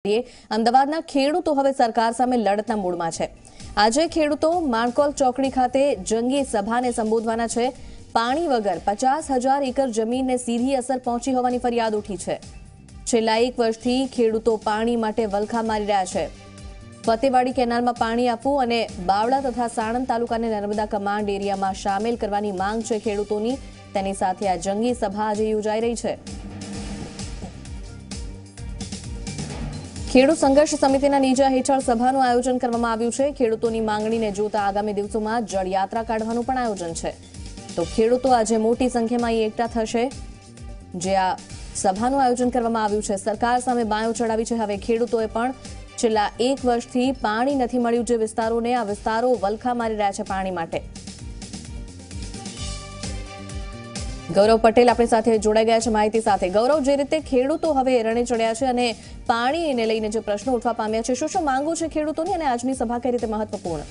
અમદાવાદના ખેડૂતો હવે સરકાર સામે લડતના મૂડમાં છે। આજે ખેડૂતો માણકોલ ચોકડી ખાતે જંગી સભાને સંબોધવાના છે। પાણી વગર 50,000 એકર જમીનને સીધી અસર પહોંચી હોવાની ફરિયાદ ઉઠી છે। છેલ્લા એક વર્ષથી ખેડૂતો પાણી માટે વલખા મારી રહ્યા છે। ફતેવાડી કેનાલમાં પાણી આપવું અને બાવળા તથા સાણંદ તાલુકાને નર્મદા કમાન્ડ એરિયામાં સામેલ કરવાની માંગ છે ખેડૂતોની। તેની સાથે આ જંગી સભા આજે યોજાઈ રહી છે। ખેડૂત સંઘર્ષ સમિતિના નેજા હેઠળ સભાનું આયોજન કરવામાં આવ્યું છે। ખેડૂતોની માંગણીને જોતા આગામી દિવસોમાં જળયાત્રા કાઢવાનું પણ આયોજન છે। તો ખેડૂતો આજે મોટી સંખ્યામાં એકઠા થશે, જે આ સભાનું આયોજન કરવામાં આવ્યું છે। સરકાર સામે બાયો ચડાવી છે। હવે ખેડૂતોએ પણ છેલ્લા એક વર્ષથી પાણી નથી મળ્યું જે વિસ્તારોને, આ વિસ્તારો વલખા મારી રહ્યા છે પાણી માટે। ગૌરવ પટેલ આપણી સાથે જોડાઈ ગયા છે માહિતી સાથે। ગૌરવ, જે રીતે ખેડૂતો હવે રણે ચડ્યા છે અને પાણીને લઈને જે પ્રશ્નો ઉઠવા પામ્યા છે, શું માંગો છે ખેડૂતોની અને આજની સભા કઈ રીતે મહત્વપૂર્ણ?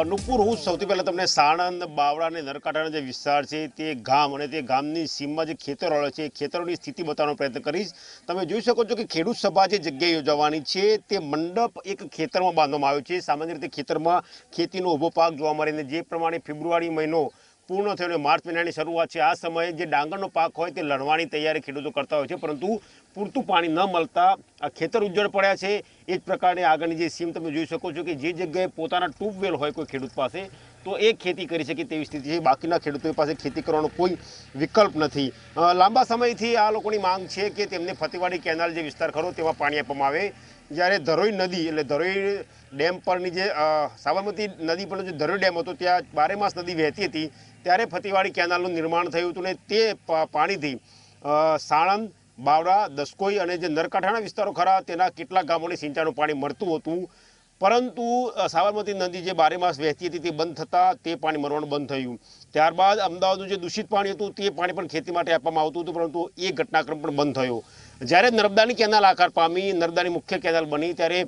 નુપુર, હું સૌથી પહેલા તમને સાણંદ, બાવળા અને નરકાંઠાના જે વિસ્તાર છે તે ગામ અને તે ગામની સીમમાં જે ખેતરો આવે છે ખેતરોની સ્થિતિ બતાવવાનો પ્રયત્ન કરીશ। તમે જોઈ શકો છો કે ખેડૂત સભા જે જગ્યાએ યોજાવાની છે તે મંડપ એક ખેતરમાં બાંધવામાં આવ્યો છે। સામાન્ય રીતે ખેતરમાં ખેતીનો ઊભો પાક જોવા મળે ને જે પ્રમાણે ફેબ્રુઆરી મહિનો પૂર્ણ થયો અને માર્ચ મહિનાની શરૂઆત છે, આ સમયે જે ડાંગરનો પાક હોય તે લણવાની તૈયારી ખેડૂતો કરતા હોય છે, પરંતુ પૂરતું પાણી ન મળતા આ ખેતર ઉજ્જડ પડ્યા છે। એ જ પ્રકારે આગળની જે સીમ તમે જોઈ શકો છો કે જે જગ્યાએ પોતાના ટ્યુબવેલ હોય કોઈ ખેડૂત પાસે તો એ ખેતી કરી શકે તેવી સ્થિતિ છે। બાકીના ખેડૂતો પાસે ખેતી કરવાનો કોઈ વિકલ્પ નથી। લાંબા સમયથી આ લોકોની માંગ છે કે તેમને ફતેવાડી કેનાલ જે વિસ્તાર ખરો તેમાં પાણી આપવામાં આવે। જ્યારે ધરોઈ નદી એટલે ધરોઈ ડેમ પરની જે સાબરમતી નદી પરનો જે ધરોઈ ડેમ હતો ત્યાં 12 માસ નદી વહેતી હતી ત્યારે ફતેવાડી કેનાલનું નિર્માણ થયું હતું ને તે પાણીથી સાણંદ, બાવળા, દસકોઈ અને જે નરકાંઠાના વિસ્તારો ખરા તેના કેટલાક ગામોને સિંચાઈનું પાણી મળતું હતું, પરંતુ સાબરમતી નદી જે 12 માસ વહેતી હતી તે બંધ થતાં તે પાણી મળવાનું બંધ થયું। ત્યારબાદ અમદાવાદનું જે દૂષિત પાણી હતું તે પાણી પણ ખેતી માટે આપવામાં આવતું હતું, પરંતુ એ ઘટનાક્રમ પણ બંધ થયો। જ્યારે નર્મદાની કેનાલ આકાર પામી, નર્મદાની મુખ્ય કેનાલ બની ત્યારે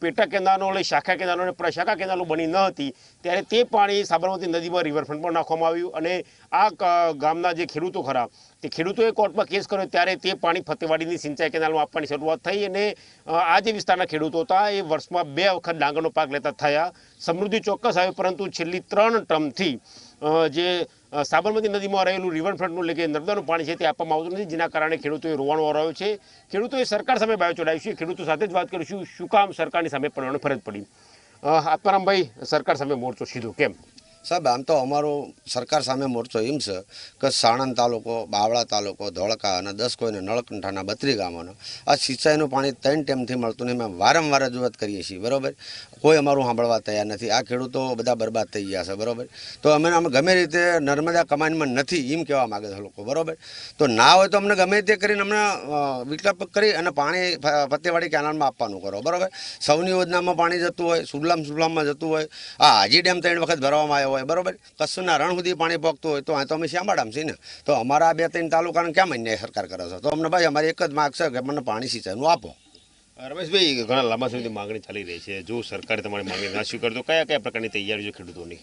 પેટા કેનાલો લઈ શાખા કેનાલો અને પ્રશાખા કેનાલો બની ન હતી ત્યારે તે પાણી સાબરમતી નદીમાં રિવરફ્રન્ટ પર નાખવામાં આવ્યું અને આ ગામના જે ખેડૂતો ખરા તે ખેડૂતોએ કોર્ટમાં કેસ કર્યો ત્યારે તે પાણી ફતેવાડીની સિંચાઈ કેનાલમાં આપવાની શરૂઆત થઈ અને આ જે વિસ્તારના ખેડૂતો હતા એ વર્ષમાં 2 વખત ડાંગરનો પાક લેતા થયા। સમૃદ્ધિ ચોક્કસ આવી, પરંતુ છેલ્લી 3 ટર્મથી જે સાબરમતી નદીમાં રહેલું રિવરફ્રન્ટનું એટલે કે નર્મદાનું પાણી છે તે આપવામાં આવતું નથી, જેના કારણે ખેડૂતોએ રોવાનો વારો આવ્યો છે। ખેડૂતોએ સરકાર સામે બાયો ચડાવ્યું છે। ખેડૂતો સાથે જ વાત કરીશું, શું કામ સરકારની સામે પડવાની ફરજ પડી? આત્મારામભાઈ, સરકાર સામે મોરચો સીધો કેમ? સાહેબ, આમ તો અમારો સરકાર સામે મોરચો એમ છે કે સાણંદ તાલુકો, બાવળા તાલુકો, ધોળકા અને દસકોઈ અને નળકંઠાના 32 ગામોનો આ સિંચાઈનું પાણી 3 ટાઈમથી મળતું નહીં। અમે વારંવાર રજૂઆત કરીએ છીએ, બરાબર, કોઈ અમારું સાંભળવા તૈયાર નથી। આ ખેડૂતો બધા બરબાદ થઈ ગયા છે, બરાબર। તો અમે ગમે રીતે નર્મદા કમાન્ડમાં નથી એમ કહેવા માગે છે લોકો, બરાબર। તો ના હોય તો અમને ગમે તે કરીને અમને વિકલ્પ કરી અને પાણી ફતેવાડી કેનાલમાં આપવાનું કરો, બરાબર। સૌની યોજનામાં પાણી જતું હોય, સુબલામમાં જતું હોય, આ હાજી ડેમ 3 વખત ભરવામાં આવ્યો હોય, બરાબર, કચ્છના રણ સુધી પાણી પહોંચતું હોય તો આ તો અમે શ્યામાડામ છીએ ને, તો અમારા 2-3 તાલુકાને કેમ અન્યાય સરકાર કરે છે? તો અમને ભાઈ અમારી એક જ માગ છે કે મને પાણી સિંચાઈનું આપો। રમેશભાઈ, ઘણા લાંબા સમયથી માંગણી ચાલી રહી છે, જો સરકારે તમારી માંગણી ના સ્વીકારે તો કયા પ્રકારની તૈયારી છે ખેડૂતોની?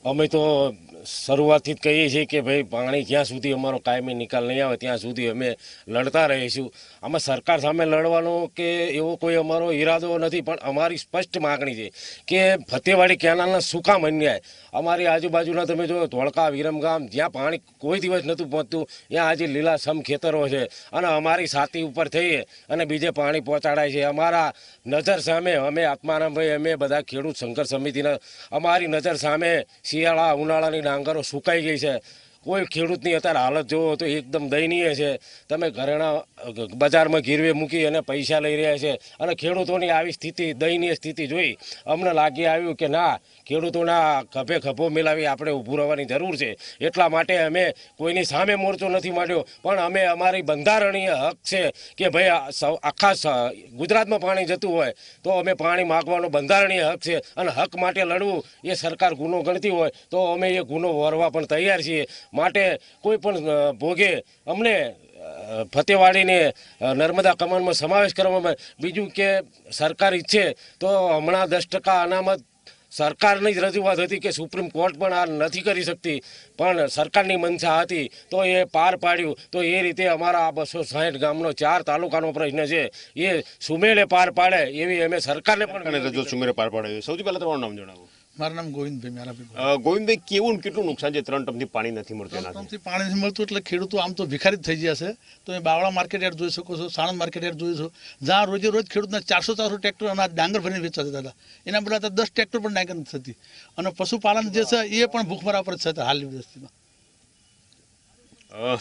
અમે તો શરૂઆતથી જ કહીએ છીએ કે ભાઈ પાણી જ્યાં સુધી અમારો કાયમી નિકાલ નહીં આવે ત્યાં સુધી અમે લડતા રહીશું। આમાં સરકાર સામે લડવાનો કે એવો કોઈ અમારો ઈરાદો નથી, પણ અમારી સ્પષ્ટ માગણી છે કે ફતેવાડી કેનાલના શું કામ અન્યાય? અમારી આજુબાજુના તમે જો ધોળકા, વિરમગામ, જ્યાં પાણી કોઈ દિવસ નહોતું પહોંચતું ત્યાં આજે લીલાછમ ખેતરો છે અને અમારી છાતી ઉપર થઈએ અને બીજે પાણી પહોંચાડાય છે। અમારા નજર સામે, અમે આત્મારામભાઈ, અમે બધા ખેડૂત સંઘર્ષ સમિતિના, અમારી નજર સામે શિયાળા ઉનાળાની ડાંગરો સુકાઈ ગઈ છે। કોઈ ખેડૂતની અત્યારે હાલત જોવો તો એકદમ દયનીય છે। તમે ઘરેણા બજારમાં ગીરવે મૂકી અને પૈસા લઈ રહ્યા છે અને ખેડૂતોની આવી સ્થિતિ, દયનીય સ્થિતિ જોઈ અમને લાગી આવ્યું કે ના, ખેડૂતોના ખભે ખભો મિલાવી આપણે ઊભું રહેવાની જરૂર છે। એટલા માટે અમે કોઈની સામે મોરચો નથી માંડ્યો, પણ અમે અમારી બંધારણીય હક છે કે ભાઈ આખા ગુજરાતમાં પાણી જતું હોય તો અમે પાણી માગવાનો બંધારણીય હક છે અને હક માટે લડવું એ સરકાર ગુનો ગણતી હોય તો અમે એ ગુનો વરવા પણ તૈયાર છીએ। માટે કોઈ પણ ભોગે અમને ફતેવાડીને નર્મદા કમાન્ડમાં સમાવેશ કરવામાં, બીજું કે સરકાર ઈચ્છે તો હમણાં 10% અનામત સરકારની જ રજૂઆત હતી કે સુપ્રીમ કોર્ટ પણ આ નથી કરી શકતી, પણ સરકારની મંશા હતી તો એ પાર પાડ્યું. તો એ રીતે અમારા આ 260 ગામનો 4 તાલુકાનો પ્રશ્ન છે એ સુમેળે પાર પાડે એવી અમે સરકારને પણ રજૂઆત સુમેરે પાર પાડે. સૌથી પહેલા તમારું નામ જણાવો. મારું નામ ગોવિંદભાઈ મેરાભાઈ. ગોવિંદભાઈ, કેવું ને કેટલું નુકસાન છે? 3 ટર્મથી પાણી નથી મળતું એનાથી. ત્રણથી પાણી નથી મળતું એટલે ખેડૂતો આમ તો ભિખારી જ થઈ ગયા છે. તમે બાવળા માર્કેટ યાર્ડ જોઈ શકો છો, સાણંદ માર્કેટ યાર્ડ જોઈ શકો, જ્યાં રોજે રોજ ખેડૂતના 400 ટ્રેક્ટર અને ડાંગર ભરીને વેચવા જતા હતા. એના બદલે 10 ટ્રેક્ટર પણ ડાંગર નથી થતી. અને પશુપાલન જે છે એ પણ ભૂખમરા પર છે હાલની પરિસ્થિતિમાં.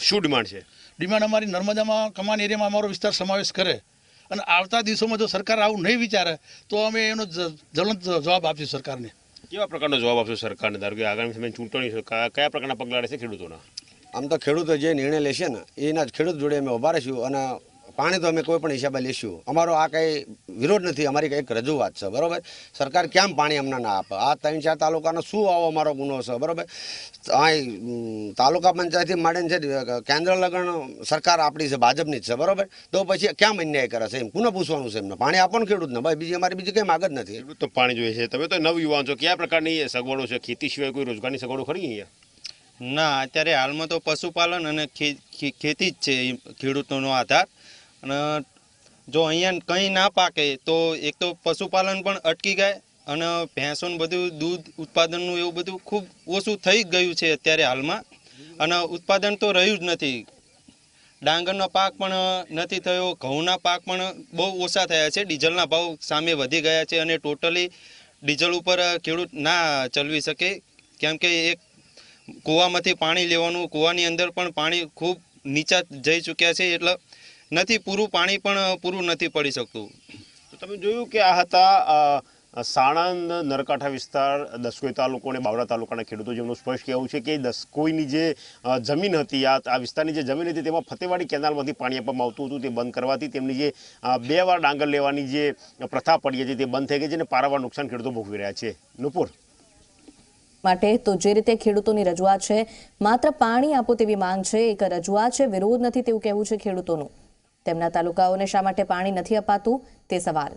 શું ડિમાન્ડ છે? ડિમાન્ડ અમારી નર્મદામાં કમાન એરિયામાં અમારો વિસ્તાર સમાવેશ કરે અને આવતા દિવસોમાં જો સરકાર આવું નહીં વિચારે તો અમે એનો જ્વલંત જવાબ આપીશું સરકારને. કેવા પ્રકારનો જવાબ આપશો સરકારને? ધારો કે આગામી સમયની ચૂંટણી છે, કયા પ્રકારના પગલાં લેશે ખેડૂતોના? આમ તો ખેડૂતો જે નિર્ણય લેશે ને એના જ ખેડૂત જોડે અમે ઉભા રહીશું અને પાણી તો અમે કોઈ પણ હિસાબે લેશું. અમારો આ કંઈ વિરોધ નથી, અમારી કંઈક રજૂઆત છે. બરાબર, સરકાર કેમ પાણી અમને ના આપે? આ 3-4 તાલુકાનો શું આવો અમારો ગુનો છે? બરાબર, અહીં તાલુકા પંચાયતથી માંડીને છે કેન્દ્ર લગન સરકાર આપણી છે, ભાજપની જ છે. બરાબર, તો પછી કેમ અન્યાય કરે છે? એમ કોને પૂછવાનું છે? એમને પાણી આપો ને ખેડૂતને. ભાઈ બીજી અમારી બીજી કંઈ માગ જ નથી. ખેડૂત તો પાણી જોઈએ છે. તમે તો નવયુવાન છો, કયા પ્રકારની સગવડો છે? ખેતી સિવાય કોઈ રોજગારની સગવડો ખરી અહીંયા? ના, અત્યારે હાલમાં તો પશુપાલન અને ખેતી જ છે ખેડૂતોનો આધાર. અને જો અહીંયા કંઈ ના પાકે તો એક તો પશુપાલન પણ અટકી જાય અને ભેંસોનું બધું દૂધ ઉત્પાદનનું એવું બધું ખૂબ ઓછું થઈ ગયું છે અત્યારે હાલમાં. અને ઉત્પાદન તો રહ્યું જ નથી. ડાંગરનો પાક પણ નથી થયો, ઘઉંના પાક પણ બહુ ઓછા થયા છે. ડીઝલના ભાવ સામે વધી ગયા છે અને ટોટલી ડીઝલ ઉપર ખેડૂત ના ચલાવી શકે, કેમ કે એક કૂવામાંથી પાણી લેવાનું, કૂવાની અંદર પણ પાણી ખૂબ નીચા જઈ ચૂક્યા છે, એટલે નથી પૂરું પાણી પણ પૂરું નથી પડી શકતું. તો તમે જોયું કે આ હતા સાણંદ નરકાંઠા વિસ્તાર, દસકોઈ તાલુકો અને બાવળા તાલુકાના ખેડૂતો, જેમનું સ્પષ્ટ કહેવું છે કે દસકોઈની જે જમીન હતી, આ વિસ્તારની જે જમીન હતી તેમાં ફતેવાડી કેનાલમાંથી પાણી આપવામાં આવતું હતું. તે બંધ કરવાથી તેમની જે 2 વાર ડાંગર લેવાની જે પ્રથા પડી હતી તે બંધ થઈ ગઈ છે અને પારાવાર નુકસાન ખેડૂતો ભોગવી રહ્યા છે. નુપુર માટે તો જે રીતે ખેડૂતોની રજૂઆત છે, માત્ર પાણી આપો તેવી માંગ છે, એક રજૂઆત છે, વિરોધ નથી તેવું કહેવું છે ખેડૂતોનું. તેમના તાલુકાઓને શા માટે પાણી નથી અપાતું તે સવાલ.